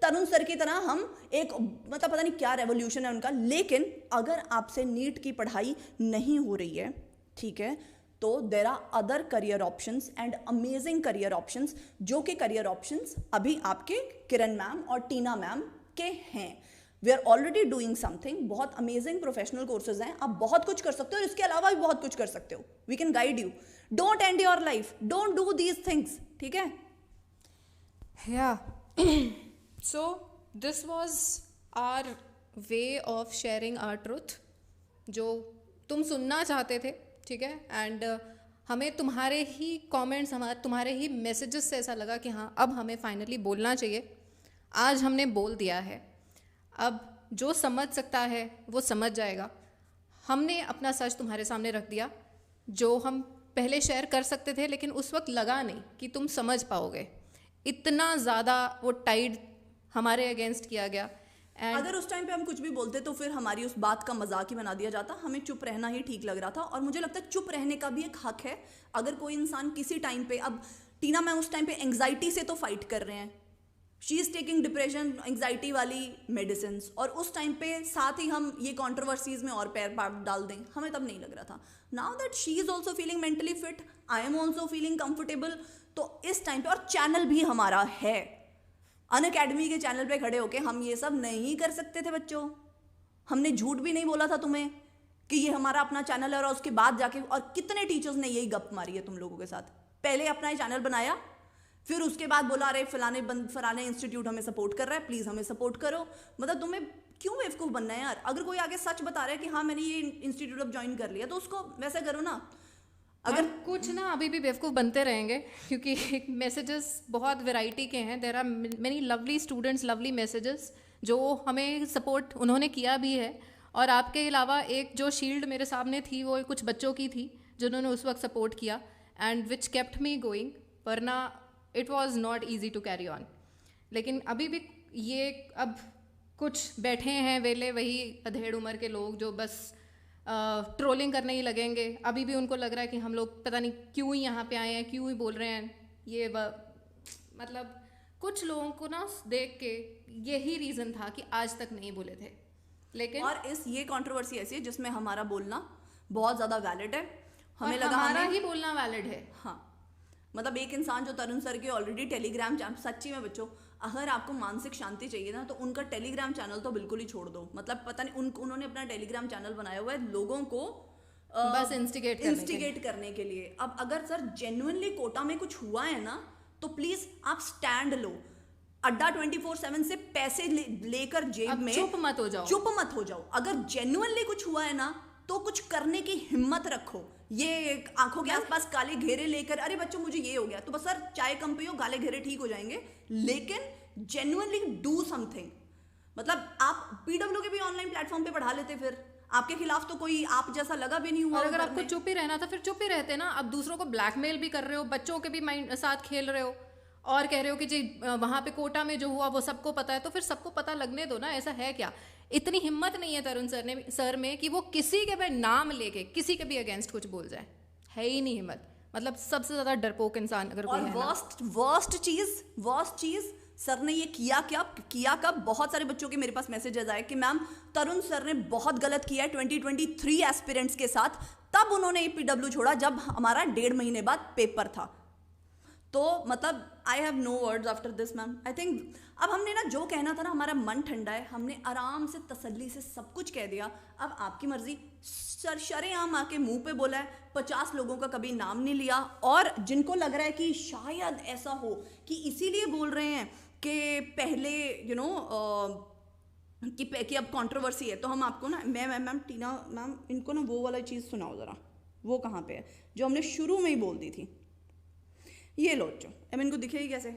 Speaker 2: तरुण सर की तरह। हम एक, मतलब पता नहीं क्या रेवोल्यूशन है उनका, लेकिन अगर आपसे नीट की पढ़ाई नहीं हो रही है, ठीक है, तो there are other career options and amazing career options, जो कि करियर ऑप्शंस अभी आपके किरण मैम और टीना मैम के हैं। We are already doing something, बहुत अमेजिंग प्रोफेशनल कोर्सेज हैं, आप बहुत कुछ कर सकते हो और इसके अलावा भी बहुत कुछ कर सकते हो। We can guide you, don't end your life, don't do these things, ठीक है।
Speaker 1: या so this was our way of sharing our truth, जो तुम सुनना चाहते थे, ठीक है। एंड हमें तुम्हारे ही कमेंट्स, तुम्हारे ही मैसेजेस से ऐसा लगा कि हाँ अब हमें फाइनली बोलना चाहिए। आज हमने बोल दिया है, अब जो समझ सकता है वो समझ जाएगा। हमने अपना सच तुम्हारे सामने रख दिया, जो हम पहले शेयर कर सकते थे, लेकिन उस वक्त लगा नहीं कि तुम समझ पाओगे। इतना ज़्यादा वो टाइड हमारे अगेंस्ट किया गया।
Speaker 2: अगर उस टाइम पे हम कुछ भी बोलते तो फिर हमारी उस बात का मजाक ही बना दिया जाता। हमें चुप रहना ही ठीक लग रहा था, और मुझे लगता है चुप रहने का भी एक हक है। अगर कोई इंसान किसी टाइम पे, अब टीना मैम उस टाइम पे एंग्जाइटी से तो फाइट कर रहे हैं, she is taking depression anxiety वाली मेडिसिन, और उस टाइम पे साथ ही हम ये कॉन्ट्रोवर्सीज में और पैर डाल दें, हमें तब नहीं लग रहा था। Now that she is also feeling mentally fit, I am also feeling comfortable, तो इस टाइम पे, और चैनल भी हमारा है, अनअकैडमी के चैनल पे खड़े होके हम ये सब नहीं कर सकते थे बच्चों। हमने झूठ भी नहीं बोला था तुम्हें कि ये हमारा अपना चैनल है, और उसके बाद जाके और कितने टीचर्स ने यही गप मारी है तुम लोगों के साथ। पहले अपना ही चैनल बनाया, फिर उसके बाद बोला अरे फलाने इंस्टीट्यूट हमें सपोर्ट कर रहा है, प्लीज़ हमें सपोर्ट करो। मतलब तुम्हें क्यों बेवकूफ़ बनना है यार? अगर कोई आगे सच बता रहा है कि हाँ मैंने ये इंस्टीट्यूट अब ज्वाइन कर लिया, तो उसको वैसे करो ना।
Speaker 1: अगर कुछ ना अभी भी बेवकूफ़ बनते रहेंगे, क्योंकि मैसेजेस बहुत वैरायटी के हैं। There are many lovely students, lovely messages जो हमें सपोर्ट उन्होंने किया भी है। और आपके अलावा एक जो शील्ड मेरे सामने थी वो कुछ बच्चों की थी जिन्होंने उस वक्त सपोर्ट किया, and which kept me going, वरना it was not easy to carry on. लेकिन अभी भी ये अब कुछ बैठे हैं वेले, वही अधेड़ उम्र के लोग जो बस ट्रोलिंग करने ही लगेंगे। अभी भी उनको लग रहा है कि हम लोग पता नहीं क्यों ही यहाँ पे आए हैं, क्यों ही बोल रहे हैं ये मतलब कुछ लोगों को ना देख के यही रीज़न था कि आज तक नहीं बोले थे। लेकिन
Speaker 2: और ये कंट्रोवर्सी ऐसी है जिसमें हमारा बोलना बहुत ज़्यादा वैलिड है। हमें लगा
Speaker 1: हमारा ही बोलना वैलिड है।
Speaker 2: हाँ, मतलब एक इंसान जो तरुण सर के ऑलरेडी टेलीग्राम चैनल, सच्ची में बच्चों अगर आपको मानसिक शांति चाहिए ना तो उनका टेलीग्राम चैनल तो बिल्कुल ही छोड़ दो। मतलब पता नहीं उन्होंने अपना टेलीग्राम चैनल बनाया हुआ है लोगों को
Speaker 1: बस इंस्टिगेट
Speaker 2: करने के लिए। अब अगर सर जेन्युइनली कोटा में कुछ हुआ है ना तो प्लीज आप स्टैंड लो। अड्डा 24/7 से पैसे लेकर जेब में
Speaker 1: चुप मत हो जाओ।
Speaker 2: अगर जेन्युइनली कुछ हुआ है ना तो कुछ करने की हिम्मत रखो। ये आंखों के आसपास काले घेरे लेकर अरे बच्चों मुझे ये हो गया, तो बस सर चाय कम पियो, काले घेरे ठीक हो जाएंगे, लेकिन जेन्युइनली डू समथिंग। मतलब आप पीडब्ल्यू के भी ऑनलाइन प्लेटफॉर्म पे पढ़ा लेते, फिर आपके खिलाफ तो कोई आप जैसा लगा भी नहीं हुआ।
Speaker 1: और अगर आपको चुप ही रहना था फिर चुप ही रहते ना। अब दूसरों को ब्लैकमेल भी कर रहे हो, बच्चों के भी माइंड साथ खेल रहे हो, और कह रहे हो कि जी वहाँ पे कोटा में जो हुआ वो सबको पता है, तो फिर सबको पता लगने दो ना। ऐसा है क्या? इतनी हिम्मत नहीं है तरुण सर में कि वो किसी के भी नाम लेके किसी के भी अगेंस्ट कुछ बोल जाए, है ही नहीं हिम्मत। मतलब सबसे ज़्यादा डरपोक इंसान अगर कोई है।
Speaker 2: वर्स्ट चीज़ सर ने ये किया कब? बहुत सारे बच्चों के मेरे पास मैसेजेस आए कि मैम तरुण सर ने बहुत गलत किया है 2023 एस्पिरेंट्स के साथ। तब उन्होंने पीडब्ल्यू छोड़ा जब हमारा 1.5 महीने बाद पेपर था। तो मतलब I have no words after this ma'am. I think अब हमने ना जो कहना था ना, हमारा मन ठंडा है, हमने आराम से तसल्ली से सब कुछ कह दिया। अब आपकी मर्जी। सर शरेआम आके मुंह पे बोला है, 50 लोगों का कभी नाम नहीं लिया। और जिनको लग रहा है कि शायद ऐसा हो कि इसीलिए बोल रहे हैं कि पहले कि अब कंट्रोवर्सी है, तो हम आपको ना मैम टीना मैम इनको ना वो वाला चीज़ सुनाओ ज़रा। वो कहाँ पे है जो हमने शुरू में ही बोल दी थी? ये लो जो अब इनको दिखेगी कैसे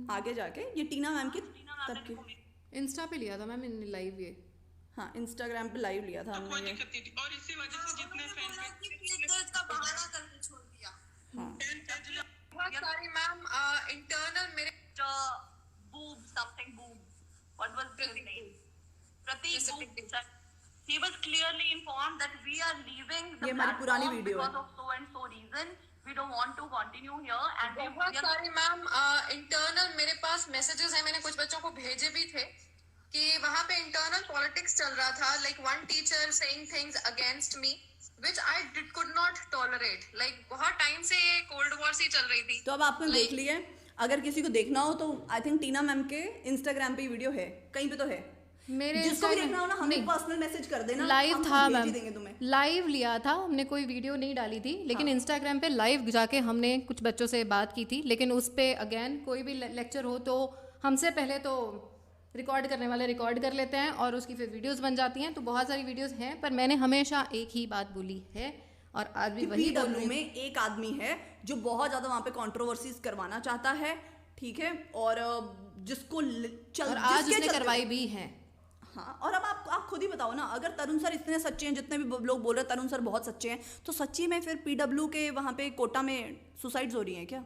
Speaker 2: आगे जाके? ये टीना मैम की तब की
Speaker 1: इंस्टा पे लिया था मैम इन लाइव। ये
Speaker 2: हाँ इंस्टाग्राम पे लाइव लिया था हमने ये।
Speaker 3: और इसी वजह से जितने फैन का बहाना करके छोड़ दिया।
Speaker 2: हाँ
Speaker 3: बहुत सारी मैम इंटरनल मेरे बूब समथिंग बूब what was the name Pratik he was clearly informed that we are leaving the platform because of so and so reason. We don't want to continue here and बहुत सारे मैम इंटरनल मेरे पास messages हैं, मैंने कुछ बच्चों को भेजे भी थे कि वहाँ पे इंटरनल पॉलिटिक्स चल रहा था, like one teacher saying things against me which I could not tolerate. Like बहुत टाइम से ये कोल्ड वॉर सी चल रही थी।
Speaker 2: तो अब आपने देख लिया। अगर किसी को देखना हो तो आई थिंक टीना मैम के इंस्टाग्राम पे वीडियो है, कहीं पे तो है।
Speaker 1: मेरे
Speaker 2: जिसको भी देखना हो ना हमें पर्सनल मैसेज कर देना,
Speaker 1: लाइव था मैम,
Speaker 2: तुम्हें
Speaker 1: लाइव लिया था हमने, कोई वीडियो नहीं डाली थी। लेकिन इंस्टाग्राम पे लाइव जाके हमने कुछ बच्चों से बात की थी। लेकिन उस पे अगेन कोई भी लेक्चर हो तो हमसे पहले तो रिकॉर्ड करने वाले रिकॉर्ड कर लेते हैं और उसकी फिर वीडियोस बन जाती हैं। तो बहुत सारी वीडियोस हैं, पर मैंने हमेशा एक ही बात बोली है और आज भी वही बोल रही हूँ।
Speaker 2: में एक आदमी है जो बहुत ज्यादा वहां पे कंट्रोवर्सीज करवाना चाहता है, ठीक है, और जिसको
Speaker 1: और आज उसने करवाई भी है।
Speaker 2: हाँ, और अब आप खुद ही बताओ ना, अगर तरुण सर इतने सच्चे हैं, जितने भी लोग बोल रहे हैं तरुण सर बहुत सच्चे हैं, तो सच्ची में फिर पीडब्ल्यू के वहां पे कोटा में सुसाइड्स हो रही हैं क्या?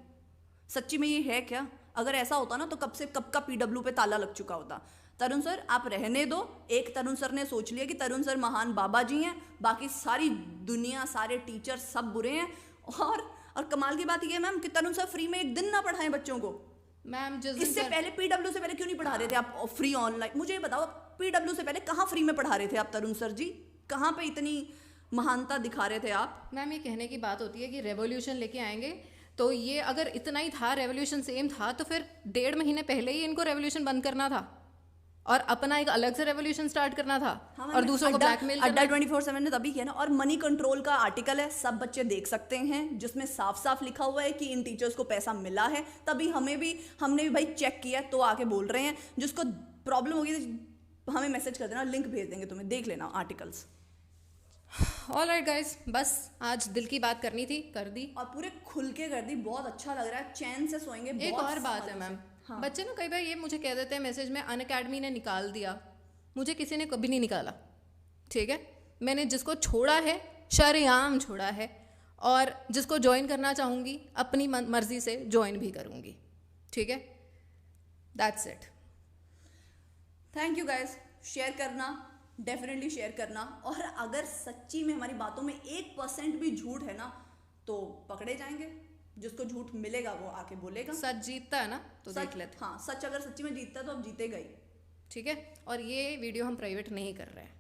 Speaker 2: सच्ची में ये है क्या? अगर ऐसा होता ना तो कब का पीडब्ल्यू पे ताला लग चुका होता। तरुण सर आप रहने दो। एक तरुण सर ने सोच लिया कि तरुण सर महान बाबा जी हैं, बाकी सारी दुनिया, सारे टीचर सब बुरे हैं। और कमाल की बात ये है मैम कि तरुण सर फ्री में एक दिन ना पढ़ाएं बच्चों को।
Speaker 1: मैम
Speaker 2: इससे पहले पीडब्ल्यू से पहले क्यों नहीं पढ़ा रहे थे आप फ्री ऑनलाइन? मुझे ये बताओ, पीडब्ल्यू से पहले कहाँ फ्री में पढ़ा रहे थे आप तरुण सर जी? कहाँ पे इतनी महानता दिखा रहे थे आप?
Speaker 1: मैम ये कहने की बात होती है कि रेवोल्यूशन लेके आएंगे, तो ये अगर इतना ही था, रेवोल्यूशन सेम था, तो फिर 1.5 महीने पहले ही इनको रेवोल्यूशन बंद करना था और अपना एक अलग से रेवोल्यूशन स्टार्ट करना था।
Speaker 2: हाँ,
Speaker 1: और दूसरों को ब्लैकमेल करना।
Speaker 2: अड्डा 24/7 ने तभी किया ना। और मनी कंट्रोल का आर्टिकल है, सब बच्चे देख सकते हैं, जिसमें साफ साफ लिखा हुआ है कि इन टीचर्स को पैसा मिला है। तभी हमने भी भाई चेक किया, तो आके बोल रहे हैं। जिसको प्रॉब्लम होगी तो हमें मैसेज कर देना, लिंक भेज देंगे तुम्हें, देख लेना आर्टिकल्स।
Speaker 1: ऑलराइट गाइस, बस आज दिल की बात करनी थी, कर दी,
Speaker 2: और पूरे खुल के कर दी। बहुत अच्छा लग रहा है, चैन से सोएंगे।
Speaker 1: एक और बात है मैम,
Speaker 2: हाँ।
Speaker 1: बच्चे ना कई बार ये मुझे कह देते हैं मैसेज में, अनअकैडमी ने निकाल दिया। मुझे किसी ने कभी नहीं निकाला, ठीक है। मैंने जिसको छोड़ा है शरेआम छोड़ा है, और जिसको ज्वाइन करना चाहूँगी अपनी मर्जी से ज्वाइन भी करूँगी, ठीक है। That's it.
Speaker 2: Thank you guys. Share करना, डेफिनेटली शेयर करना। और अगर सच्ची में हमारी बातों में 1% भी झूठ है ना, तो पकड़े जाएंगे। जिसको झूठ मिलेगा वो आके बोलेगा।
Speaker 1: सच जीतता है ना, तो देख लेते।
Speaker 2: हाँ, सच अगर सच्ची में जीतता है तो अब जीतेगा ही,
Speaker 1: ठीक है। और ये वीडियो हम प्राइवेट नहीं कर रहे हैं।